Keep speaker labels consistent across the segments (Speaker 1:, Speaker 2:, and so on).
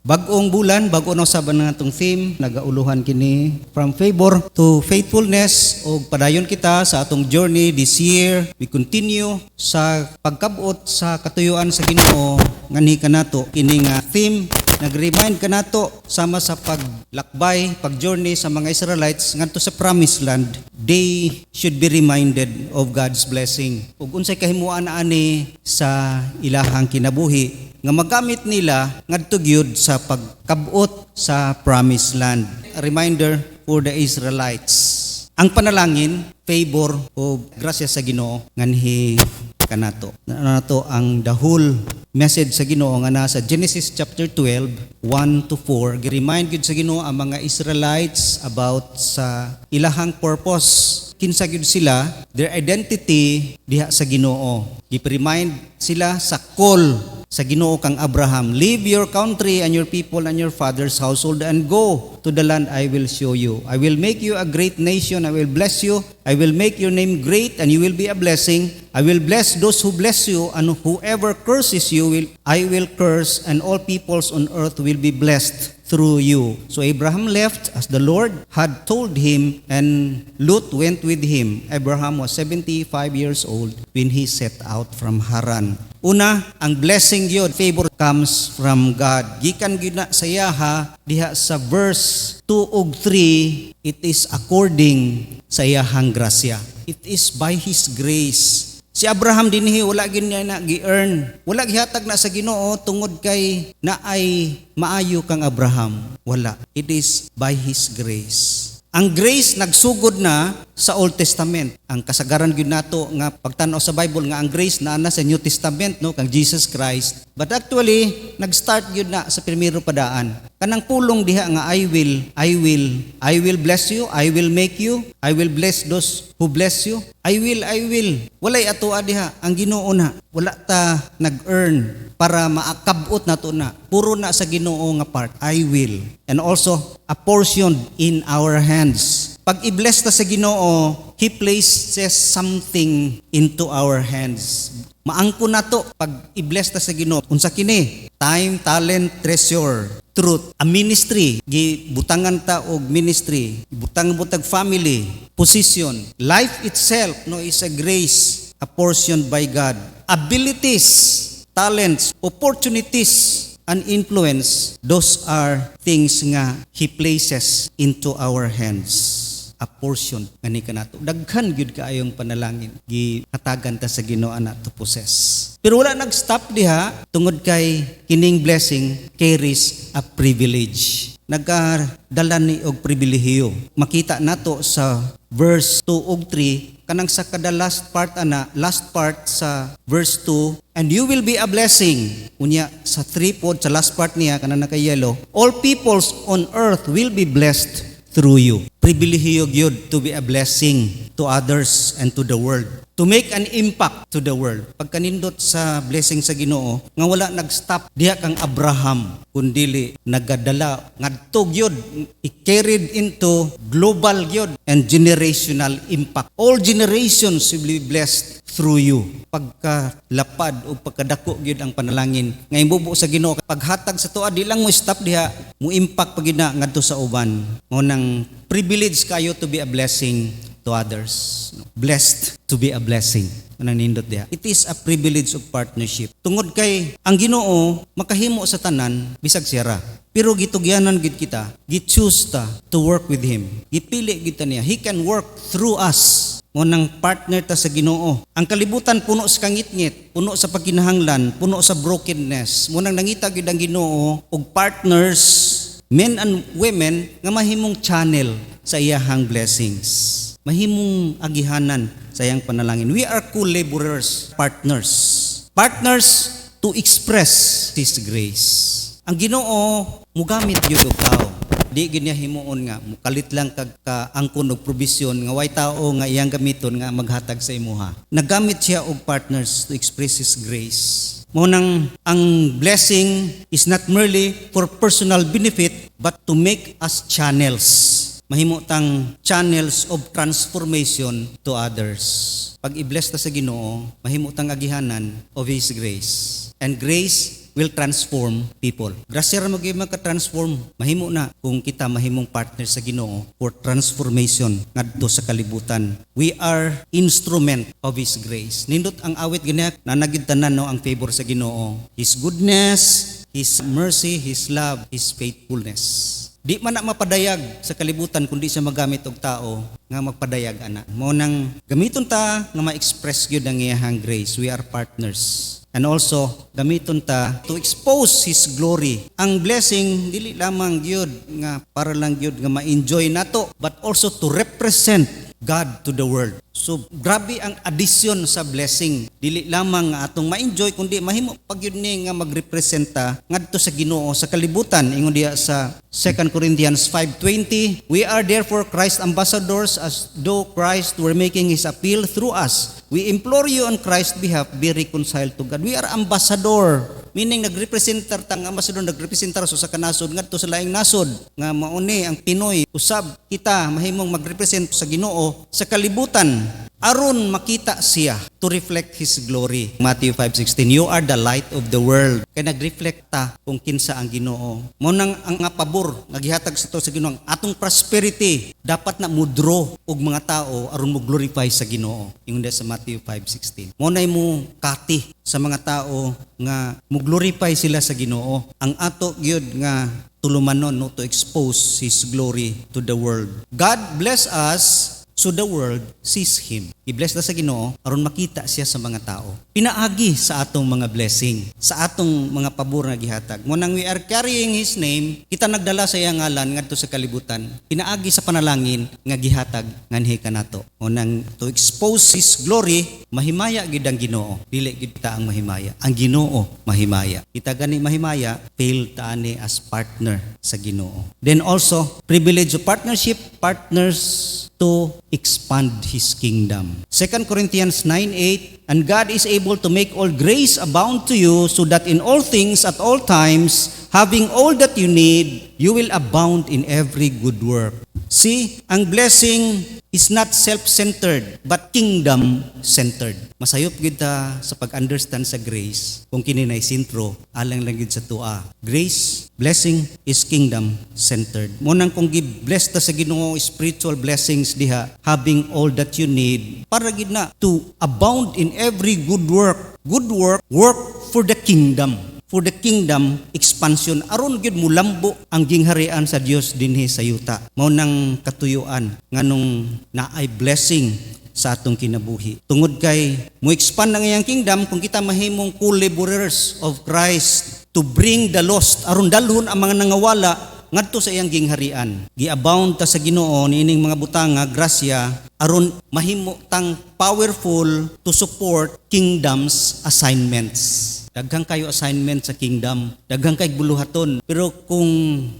Speaker 1: Bag-ong bulan, bag-o na usaban nga itong theme, nagauluhan kini from favor to faithfulness o padayon kita sa atong journey this year. We continue sa pagkabot sa katuyuan sa Ginoo ngani kanato kini nga theme. Nag-remind ka nato sama sa paglakbay, pag-journey sa mga Israelites ngadto sa Promised Land. They should be reminded of God's blessing. Ug unsay kahimuan ani sa ilahang kinabuhi nga magamit nila ngadto gyud sa pagkabot sa Promised Land. A reminder for the Israelites. Ang panalangin, favor o grasya sa Ginoo nganhi kanato. Nato ang the whole message sa Ginoo nga nasa Genesis chapter 12, 1 to 4. Gi-remind gyud sa Ginoo ang mga Israelites about sa ilahang purpose. Kinsa gyud sila, their identity diha sa Ginoo. Gi-remind sila sa call sa Ginoo kang Abraham, leave your country and your people and your father's household and go to the land I will show you. I will make you a great nation. I will bless you. I will make your name great and you will be a blessing. I will bless those who bless you, and whoever curses you I will curse, and all peoples on earth will be blessed through you. So Abraham left as the Lord had told him, and Lot went with him. Abraham was 75 years old when he set out from Haran. Una, ang blessing yun, favor comes from God. Gikan gyud na sa yaha diha sa verse 2 ug 3, it is according sa iyahang grasya. It is by His grace. Si Abraham dinhi wala gyud niya na gi-earn. Wala gihatag na sa Ginoo tungod kay naay maayo kang Abraham. Wala. It is by His grace. Ang grace nagsugod na sa Old Testament. Ang kasagaran gyud nato nga pagtan-aw sa Bible nga ang grace naa na sa New Testament no kang Jesus Christ. But actually nag-start gyud na sa primero padaan. Kanang pulong diha nga I will bless you, I will make you, I will bless those who bless you. I will. Walay atoa diha ang Ginoo na. Wala ta nag-earn para maakabot nato na. Puro na sa Ginoo nga part. I will. And also a portion in our hands. Pag i-bless ta sa Ginoo, He places something into our hands. Maangko na to pag i-bless ta sa Ginoo. Unsa kini? Time, talent, treasure, truth. A ministry, gibutangan ta og ministry, butang-butag family, position. Life itself no is a grace, a portion by God. Abilities, talents, opportunities, and influence, those are things nga He places into our hands. A portion ngani kanato. Daghan gyud kaayong panalangin gihatagan ta sa Ginoo ana to possess. Pero wala nag-stop diha tungod kay kining blessing carries a privilege. Nagdala ni og pribilehiyo. Makita nato sa verse 2 ug 3 kanang sa kada last part sa verse 2, and you will be a blessing. Unya sa 3 pod sa last part niya kanang naka-yellow, all peoples on earth will be blessed through you. Pribilehiyo gyud to be a blessing to others and to the world. To make an impact to the world. Pagkanindot sa blessing sa Ginoo, nga wala nag-stop diha kang Abraham, kundili nagadala ngadto gyud i-carried into global gyud and generational impact. All generations will be blessed through you. Pagkalapad o pagkadako gyud ang panalangin nga imubo sa Ginoo, paghatag sa tuwa di lang mo stop diha, mo impact pag gina ngadto sa uban. Mo nang privilege kayo to be a blessing to others. Blessed to be a blessing. Anang nindot diha. It is a privilege of partnership. Tungod kay ang Ginoo makahimo sa tanan bisag sira. Pero gitugyanan gid kita, gi-choose ta to work with Him. Gipili gid ta niya. He can work through us. Mo nang partner ta sa Ginoo. Ang kalibutan puno sa kangit-ngit, puno sa pagkinahanglan, puno sa brokenness. Mo nang nangita gid ang Ginoo og partners, men and women nga mahimong channel sa iyahang blessings. Mahimong agihanan sa iyang panalangin. We are co-laborers, partners. Partners to express His grace. Ang Ginoo mugamit gyud og tao. Di gyud niya himuon nga mukalit lang kag kaangkon og provision nga way tao nga iyang gamiton nga maghatag sa imuha. Naggamit siya og partners to express His grace. Mo nang ang blessing is not merely for personal benefit but to make us channels. Mahimo tang channels of transformation to others. Pag i-bless ta sa Ginoo, mahimo tang agihanan of His grace. And grace will transform people. Grasya ra magay maka-transform. Mahimo na kung kita mahimong partner sa Ginoo for transformation ngadto sa kalibutan. We are instrument of His grace. Nindot ang awit gani na nagitanan no ang favor sa Ginoo. His goodness, His mercy, His love, His faithfulness. Di man na mapadayag sa kalibutan kundi siya magamit og tao nga magpadayag ana. Mo nang gamiton ta nga ma-express gyud ang iyang grace. We are partners. And also gamiton ta to expose His glory. Ang blessing dili lamang gyud nga para lang gyud nga ma-enjoy nato, but also to represent God to the world. So grabe ang addition sa blessing. Dili lamang nga atong ma-enjoy kundi mahimo pag yun ni nga magrepresenta ngadto sa Ginoo sa kalibutan. Ingon diya sa 2 Corinthians 5:20, we are therefore Christ's ambassadors, as though Christ were making His appeal through us. We implore you on Christ's behalf, be reconciled to God. We are ambassador, meaning nagrepresentar tang ambassador, nagrepresentar sa kanasod ngadto sa laing nasod nga mauni ang Pinoy. Usab kita mahimong magrepresent sa Ginoo sa kalibutan aron makita siya to reflect His glory. Matthew 5:16, you are the light of the world. Kay nagreflect ta kung kinsa ang Ginoo. Mo nang ang nga pabor nga gihatag sa to sa Ginoo, atong prosperity dapat na mudro og mga tao aron mo glorify sa Ginoo. Ingon sa Matthew 5:16. Mo nay mo kati sa mga tao nga mo glorify sila sa Ginoo. Ang ato gyud nga tulumanon no to expose His glory to the world. God bless us so the world sees Him. I-bless na sa Ginoo aron makita siya sa mga tao. Pinaagi sa atong mga blessing, sa atong mga pabor nga gihatag. Mo nang we are carrying His name, kita nagdala sa iyang ngalan ngadto sa kalibutan. Pinaagi sa panalangin nga gihatag nganhi kanato. Mo nang to expose His glory, mahimaya gid ang Ginoo. Dili gid ta ang mahimaya. Ang Ginoo mahimaya. Kita gani mahimaya, fail ta ani as partner sa Ginoo. Then also, privilege of partnership, partners to expand His kingdom. 2 Corinthians 9:8, and God is able to make all grace abound to you, so that in all things at all times, having all that you need, you will abound in every good work. See, ang blessing is not self-centered, but kingdom-centered. Masayop gid ta sa pag-understand sa grace. Kung kini nay sentro, alang lang gid sa tua. Grace, blessing is kingdom-centered. Mo nang kung gi-bless ta sa Ginoo spiritual blessings diha, having all that you need, para gid na to abound in every good work. Good work, work for the kingdom. For the kingdom expansion, aron gyud mulambo ang gingharian sa Dios dinhi sa yuta. Mao nang katuyuan nganong naay blessing sa atong kinabuhi. Tungod kay mo expand ang iyang kingdom kung kita mahimong co-laborers of Christ to bring the lost aron dalhon ang mga nangawala ngadto sa iyang gingharian. Gi-abound ta sa Ginoo niining mga butanga grasya aron mahimo tang powerful to support kingdom's assignments. Daghang kayo assignment sa kingdom, daghang kay buluhaton. Pero kung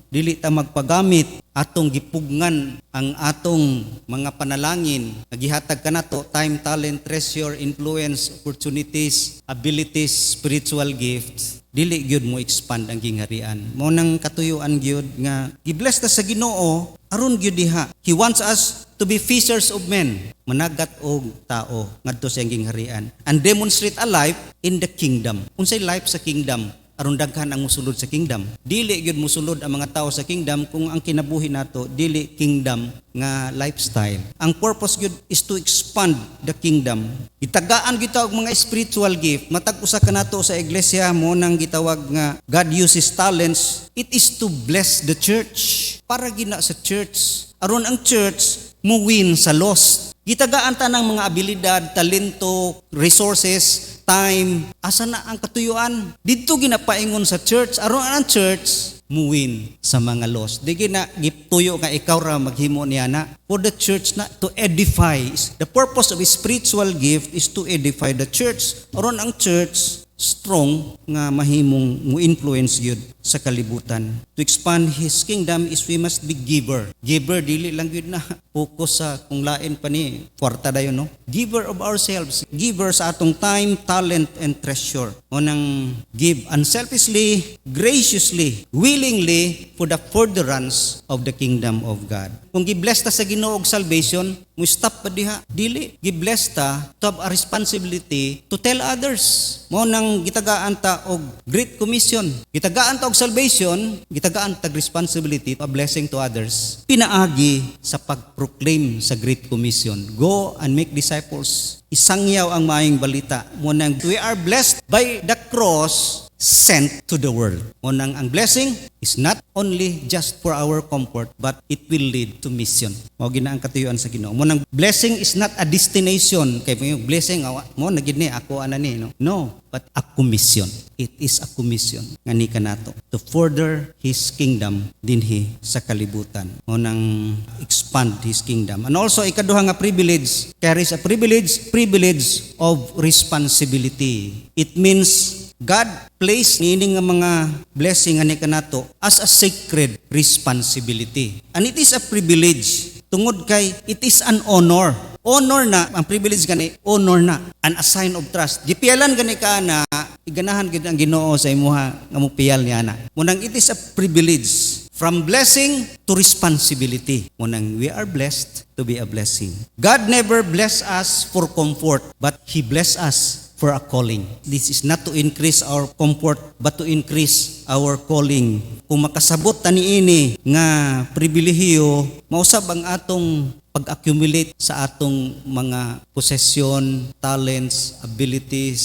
Speaker 1: dili ta magpagamit atong gipugngan ang atong mga panalangin, nagihatag kanato time, talent, treasure, influence, opportunities, abilities, spiritual gifts, dili gyud mo expand ang gingharian. Mo nang katuyuan gyud nga gibless ta sa Ginoo aron gyud diha. He wants us to be fishers of men, managat og tao ngadto sa iyang gingharian, and demonstrate a life in the kingdom. Unsay life sa kingdom? Aron daghan ang musulod sa kingdom. Dili gyud musulod ang mga tao sa kingdom kung ang kinabuhi nato dili kingdom nga lifestyle. Ang purpose gyud is to expand the kingdom. Gitagaan gyud ta og mga spiritual gift. Matag usa kanato sa iglesia mo nang gitawag nga God uses talents. It is to bless the church. Para gina sa church. Aron ang church mo win sa lost. Gitagaan ta ng mga abilidad, talento, resources, time. Asa na ang katuyuan? Dito ginapaingon sa church. Aron ang church mo win sa mga lost. Di gina gituyo nga ikaw ra maghimo niya na. For the church na to edify. The purpose of a spiritual gift is to edify the church. Aron ang church strong nga mahimong mo influence yun sa kalibutan. To expand His kingdom is we must be giver. Giver, dili lang yun na focus sa kung lain pa ni kwarta dayon, no? Giver of ourselves. Giver sa atong time, talent, and treasure. O nang give unselfishly, graciously, willingly for the furtherance of the kingdom of God. Kung gibless ta sa Ginoo og salvation, mo stop pa diha. Dili, gibless ta to have a responsibility to tell others. Mo nang gitagaan ta og Great Commission. Gitagaan ta og salvation, gitagaan ta responsibility to a blessing to others. Pinaagi sa pagproclaim sa Great Commission. Go and make disciples. Isangyaw ang maayong balita. Mo nang we are blessed by the cross sent to the world. Mo nang ang blessing is not only just for our comfort, but it will lead to mission. Mao gina ang katuyuan sa Ginoo. Mo nang blessing is not a destination. Kay yung blessing mo na gid ni ako anani, no? No, but a commission. It is a commission nga ni kanato to further His kingdom dinhi sa kalibutan. Mo nang expand His kingdom. And also ikaduha nga privilege carries a privilege of responsibility. It means God placed niining nga mga blessing ani kanato as a sacred responsibility. And it is a privilege tungod kay it is an honor. Honor na, ang privilege gani, honor na, and a sign of trust. Gipialan gani ka na, iganahan gid ang Ginoo sa imuha nga mupiyal niya na. Munang it is a privilege from blessing to responsibility. Munang we are blessed to be a blessing. God never bless us for comfort, but He bless us for a calling. This is not to increase our comfort, but to increase our calling. Kung makasabot ta niini nga pribilehiyo, mausab ang atong pag-accumulate sa atong mga possession, talents, abilities,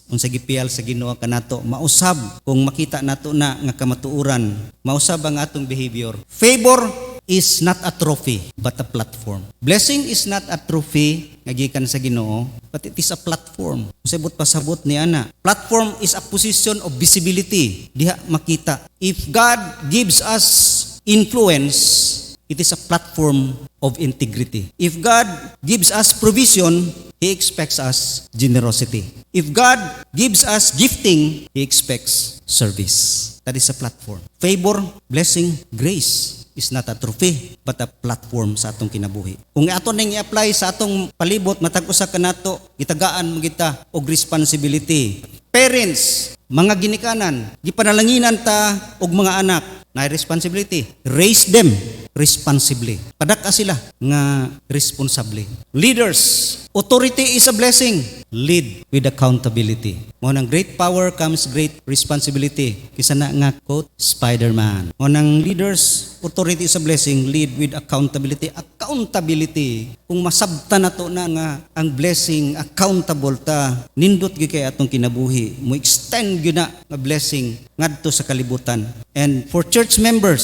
Speaker 1: unsa gipiyal sa Ginoo kanato, mausab kung makita nato na nga kamatuoran, mausab ang atong behavior. Favor is not a trophy, but a platform. Blessing is not a trophy nga gikan sa Ginoo, but it is a platform. Sabot pasabot ni ana. Platform is a position of visibility. Diha makita. If God gives us influence, it is a platform of integrity. If God gives us provision, He expects us generosity. If God gives us gifting, He expects service. That is a platform. Favor, blessing, grace is not a trophy, but a platform sa atong kinabuhi. Kung ato nang i-apply sa atong palibot, matag usa kanato, gitagaan mo kita og responsibility. Parents, mga ginikanan, gipanalanginan ta og mga anak, na responsibility. Raise them responsibly. Padaka sila nga responsibly. Leaders, authority is a blessing. Lead with accountability. Mo nang great power comes great responsibility. Kisa na nga quote Spider-Man. Mo nang leaders, authority is a blessing. Lead with accountability. Accountability. Kung masabta na to na nga ang blessing, accountable ta, nindot gyud kay atong kinabuhi. Mo extend gyud na nga blessing ngadto sa kalibutan. And for church members,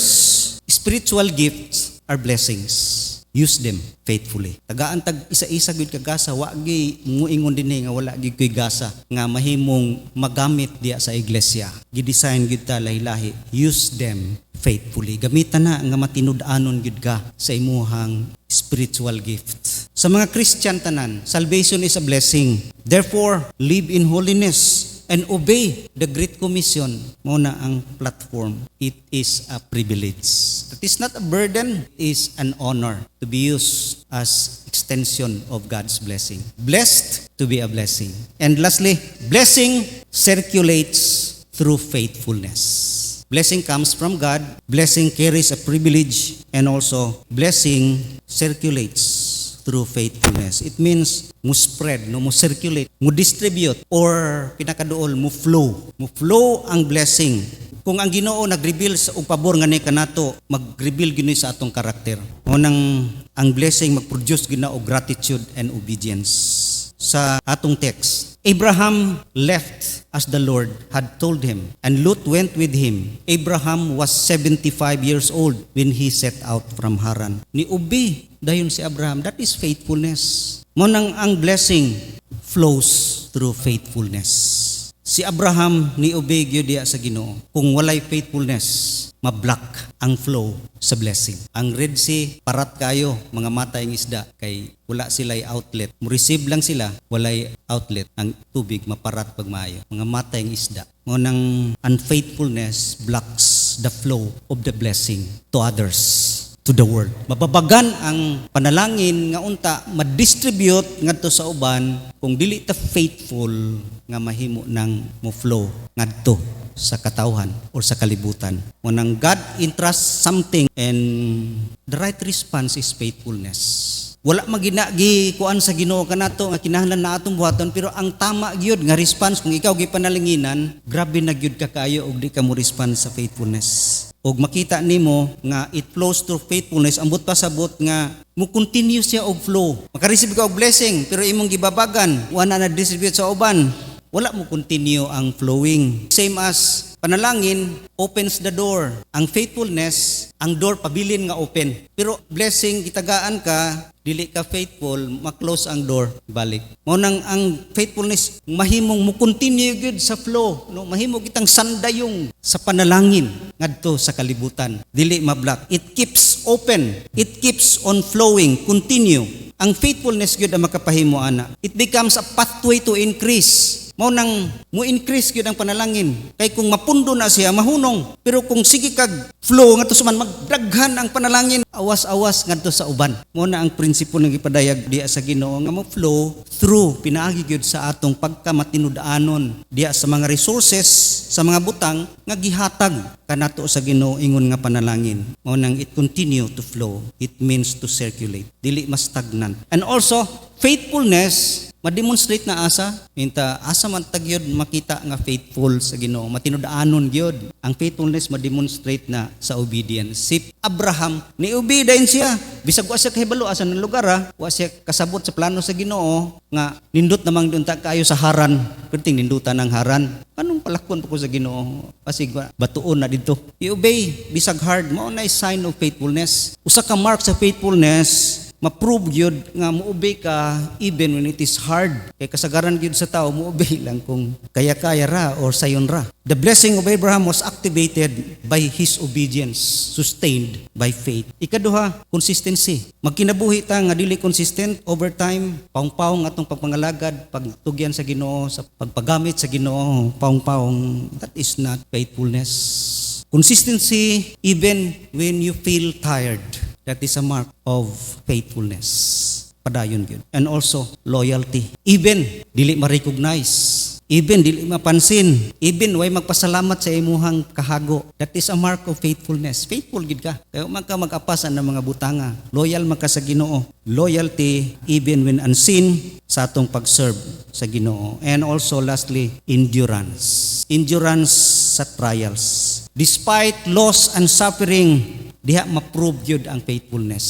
Speaker 1: spiritual gifts are blessings. Use them faithfully. Tagaan tag isa-isa gud ka gasa, wa gi muingon dinhi nga wala gid koy gasa nga mahimong magamit diya sa iglesia. Gi-design gid ta lahi-lahi. Use them faithfully. Gamitan na nga matinud-anon gid ka sa imuhang spiritual gift. Sa mga Christian tanan, salvation is a blessing. Therefore, live in holiness and obey the Great Commission. Muna ang platform. It is a privilege. It is not a burden, it is an honor to be used as extension of God's blessing. Blessed to be a blessing. And lastly, blessing circulates through faithfulness. Blessing comes from God. Blessing carries a privilege, and also blessing circulates through faithfulness. It means mo spread, no, mo circulate, mo distribute, or pinakaduol mo flow. Mo flow ang blessing. Kung ang Ginoo nag-reveal sa og pabor nga ni kanato, mag-reveal gini sa atong karakter. O nang ang blessing mag-produce gina og gratitude and obedience. Sa atong text, Abraham left as the Lord had told him, and Lot went with him. Abraham was 75 years old when he set out from Haran. Niubi dayon si Abraham. That is faithfulness. Monang ang blessing flows through faithfulness. Si Abraham niubi gyud diya sa Ginoo. Kung walay faithfulness, ma-block ang flow sa blessing. Ang Red Sea, parat kayo, mga matay ng isda, kay wala sila'y outlet. Mo-receive lang sila, walay outlet. Ang tubig, maparat pag maayo. Mga matay ng isda. Ngunang unfaithfulness blocks the flow of the blessing to others, to the world. Mababagan ang panalangin nga unta, ma-distribute ngadto sa uban, kung dili ta faithful nga mahimo nang mo-flow ngadto sa katawhan or sa kalibutan. When God entrusts something and the right response is faithfulness. Wala maginagi kuan sa Ginoo kanato nga kinahanglan na atong buhaton, pero ang tama gyud nga response kung ikaw gipanalinginan, grabe na gyud ka kaayo og di ka mo respond sa faithfulness. Og makita nimo nga it flows through faithfulness, ambot pa sabot nga mo continue siya og flow. Makareceive ka og blessing pero imong gibabagan, wala na distribute sa uban. Wala mo continue ang flowing. Same as panalangin opens the door. Ang faithfulness, ang door pabilin nga open. Pero blessing, gitagaan ka, dili ka faithful, ma-close ang door, balik. Ngunang ang faithfulness, mahimong mo continue good sa flow. No? Mahimo kitang sandayong sa panalangin ngadto sa kalibutan. Dili ma-block. It keeps open. It keeps on flowing. Continue. Ang faithfulness gyud ang makapahimo ana. It becomes a pathway to increase. Mao nang mo increase gyud ang panalangin. Kay kung mapundo na siya mahunong, pero kung sige kag flow ngadto suman magdaghan ang panalangin, awas-awas ngadto sa uban. Mao na ang prinsipo nga gipadayag diha sa Ginoo nga mo flow through pinaagi gyud sa atong pagkamatinud-anon diha sa mga resources, sa mga butang nga gihatag kanato sa Ginoo ingon nga panalangin. Mao nang it continue to flow. It means to circulate. Dili mas stagnant. And also faithfulness ma-demonstrate na asa, minta asa man tagyod makita nga faithful sa Ginoo, matinud-anon gyud. Ang faithfulness ma-demonstrate na sa obedience. Si Abraham ni-obey dayon siya, bisag wa siya kahibalo asa ng lugar wa siya kasabot sa plano sa Ginoo nga nindot namang dunta kayo sa Haran, perting nindutan ng Haran. Anong palakon ko sa Ginoo? Pasig batuon na dito. I-obey bisag hard, mao na sign of faithfulness. Usa ka mark sa faithfulness, ma-prove yun nga mo-obey ka even when it is hard. Kaya kasagaran yun sa tao, mo-obey lang kung kaya-kaya ra or sayon ra. The blessing of Abraham was activated by his obedience, sustained by faith. Ikaduha, consistency. Magkinabuhi ta nga dili consistent over time, paung-paung atong pagpangalagad, pagtugyan sa Ginoo, sa pagpagamit sa Ginoo, paung-paung. That is not faithfulness. Consistency even when you feel tired. That is a mark of faithfulness. Padayon yun. And also, loyalty. Even, dili ma-recognize. Even, dili mapansin. Even, way magpasalamat sa imuhang kahago. That is a mark of faithfulness. Faithful gid ka. Kaya man ka mag-apasan ng mga butanga. Loyal man ka sa Ginoo. Loyalty, even when unseen, sa atong pag-serve sa Ginoo. And also, lastly, endurance. Endurance sa trials. Despite loss and suffering, diha ma-prove yun ang faithfulness.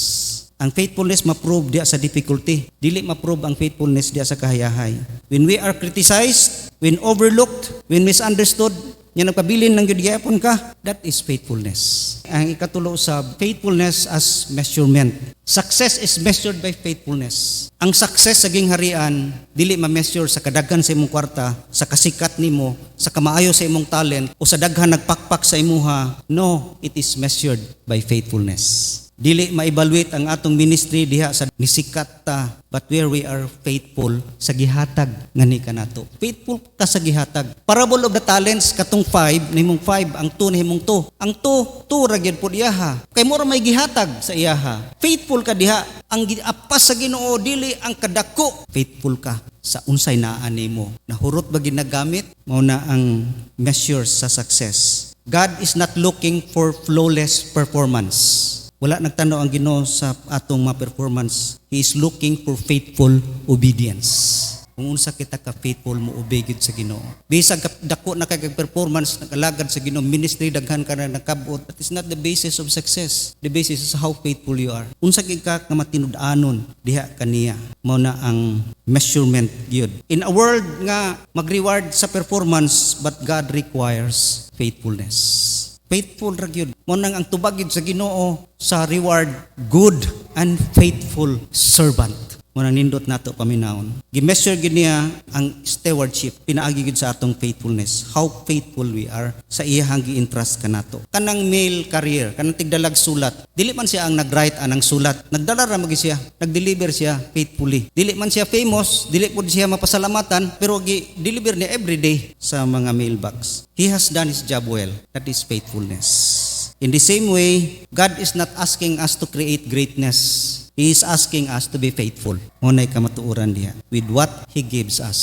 Speaker 1: Ang faithfulness ma-prove diha sa difficulty. Dili ma-prove ang faithfulness diha sa kahayahay. When we are criticized, when overlooked, when misunderstood, yan nagpabilin ng gyapon ka, that is faithfulness. Ang ikatulo sa faithfulness as measurement. Success is measured by faithfulness. Ang success sa gingharian, dili ma-measure sa kadaghan sa imong kwarta, sa kasikat nimo, sa kamaayo sa imong talent, o sa daghan nagpakpak sa imuha. No, it is measured by faithfulness. Dili ma-evaluate ang atong ministry diha sa nisikat ta, but where we are faithful sa gihatag nga ni kanato. Faithful ka sa gihatag. Parable of the talents, katong 5, nimong 5, ang 2 nimong 2. Ang 2 ra gyud pud iyaha. Kay mura may gihatag sa iyaha. Faithful ka diha, ang apas sa Ginoo dili ang kadako. Faithful ka sa unsay naa nimo. Nahurot ba ginagamit? Mao na ang measure sa success. God is not looking for flawless performance. Wala nagtanaw ang Ginoo sa atong mga performance. He is looking for faithful obedience. Kung unsa kita ka faithful mo obey gid sa Ginoo. Bisag dako na kay performance nakalagad sa Ginoo, ministry daghan ka na nakabot. That is not the basis of success. The basis is how faithful you are. Unsa gid ka nga matinud-anon diha kaniya. Mao na ang measurement gyud. In a world nga mag-reward sa performance, but God requires faithfulness. Faithful ra gyud. Mo nang ang tubag gyud sa Ginoo sa reward, good and faithful servant. Munang nindot nato paminawon. Gi-measure gid niya ang stewardship, pinaagi gid sa atong faithfulness. How faithful we are sa iyang gi-entrust kanato. Kanang mail carrier, kanang tigdalag sulat. Dili man siya ang nag-write anang sulat. Nagdala ra magi siya, nag-deliver siya faithfully. Dili man siya famous, dili pud siya mapasalamatan, pero gi-deliver niya every day sa mga mailbox. He has done his job well. That is faithfulness. In the same way, God is not asking us to create greatness. He is asking us to be faithful. Munay kamatuoran diha with what He gives us.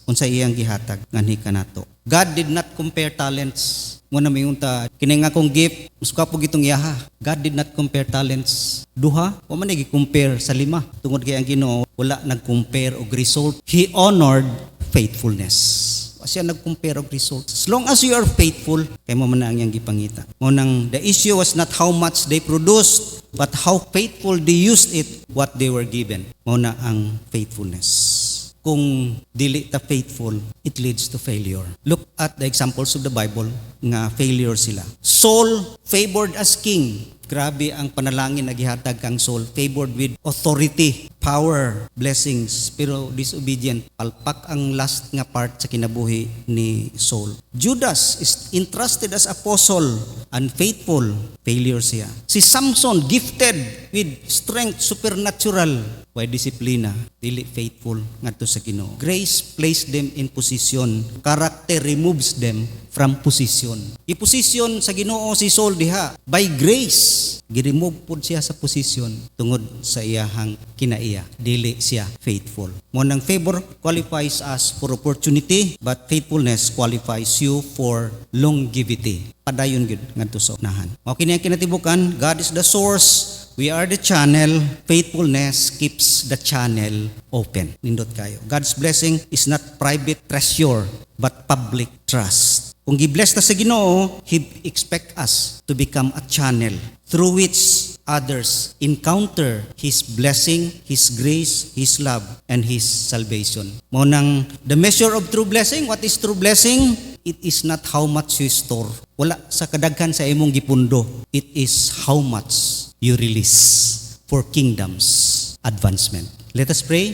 Speaker 1: Unsa iyang gihatag nganhi kanato. God did not compare talents. Muna mayunta kini nga kong gift, uska po gitong iyaha. God did not compare talents. Duha, wa man gi-compare sa 5. Tungod kay ang Ginoo wala nag-compare og result. He honored faithfulness. Siya nag-compare og results. As long as you are faithful, kay mo man na ang iyang gipangita. Nang the issue was not how much they produced, but how faithful they used it, what they were given. Mo na ang faithfulness. Kung dili ta faithful, it leads to failure. Look at the examples of the Bible nga failure sila. Saul favored as king. Grabe ang panalangin na gihatag kang Saul, favored with authority, power, blessings, pero disobedient. Palpak ang last nga part sa kinabuhi ni Saul. Judas is entrusted as apostle, unfaithful, failure siya. Si Samson, gifted with strength, supernatural, why disiplina, dili faithful ngadto sa Ginoo. Grace placed them in position. Character removes them from position. Iposisyon sa Ginoo si Saul diha by grace. Gi-remove pud siya sa posisyon tungod sa iyahang kinaiya. Dili siya faithful. Mo nang favor qualifies us for opportunity, but faithfulness qualifies you for longevity. Padayon gid ngadto sa unahan. Mao kini ang kinatibukan, God is the source. We are the channel. Faithfulness keeps the channel open. Nindot kayo. God's blessing is not private treasure, but public trust. Kung gi-bless ta sa Ginoo, He expect us to become a channel through which others encounter His blessing, His grace, His love, and His salvation. Mao nang the measure of true blessing. What is true blessing? It is not how much you store. Wala sa kadaghan sa imong gipundo. It is how much you release for kingdom's advancement. Let us pray.